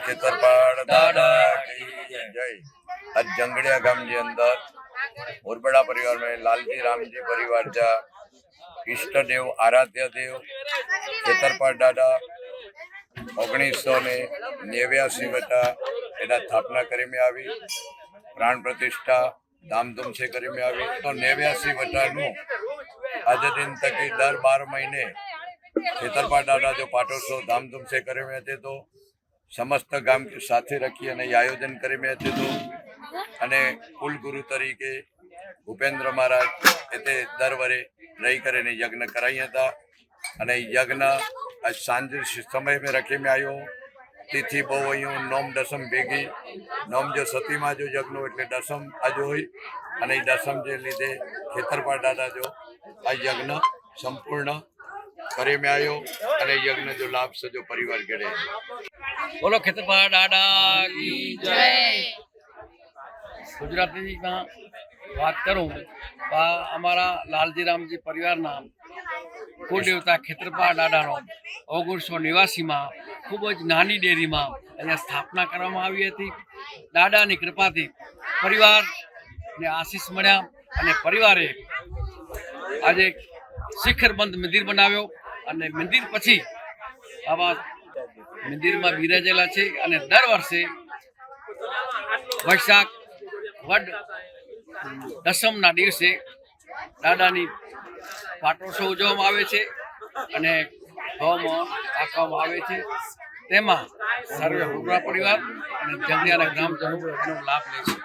ખેતરપાળ દાदा की जय। आज जंगड़िया गाम के अंदर उर्बड़ा परिवार में लालजी रामजी परिवार जा इष्ट देव आराध्य देव खेतरपाळ दादा 1989 वटा एना स्थापना करी में आवी। प्राण प्रतिष्ठा धामधूम से करी में आवी। तो 89 वटा आज दिन तक दर 12 महीने खेतरपाळ दादा जो पाटोत्सव धामधूम से करे में थे। तो समस्त गाम के साथे रखी अने आयोजन करे में थे। तो अने कुल गुरु तरीके भूपेन्द्र महाराज एते दर वरे रही करे यज्ञ कराई था। अने यज्ञ आज सांज समय में रखी में आयो। तिथि बहु अँ नोम दसम भेगी नोम जो सतीमा जो यज्ञ एटले दसम आज होय। अने दसम जे लीधे खेतरपाळ दादा जो आ यज्ञ संपूर्ण करे में आयो। अने यज्ञ जो लाभ सजो परिवार केड़े। बोलो खेतरपाळ दादा की जय। गुजराती में बात करूँ तो अमरा लालजी रामजी परिवार कुलदेवता खेतरपाळ दादा 1989 में खूबज नानी डेरी में अहींया स्थापना करवामां आवी हती। दादानी कृपाथी परिवार ने आशीष मळ्या अने परिवारे आज शिखरबंध मंदिर बनाव्यो। अने मंदिर पछी आवा मंदिर में बिराजेला छे। अने दर वर्षे वैशाख वड दसम ना दिवसे दादानी पाटोत्सव उजववामां आवे छे। अने हवन राखवामां आवे छे। तेमां सर्वे उर्बड़ा परिवार अने जंगलियाना ग्रामजनो लाभ ले छे।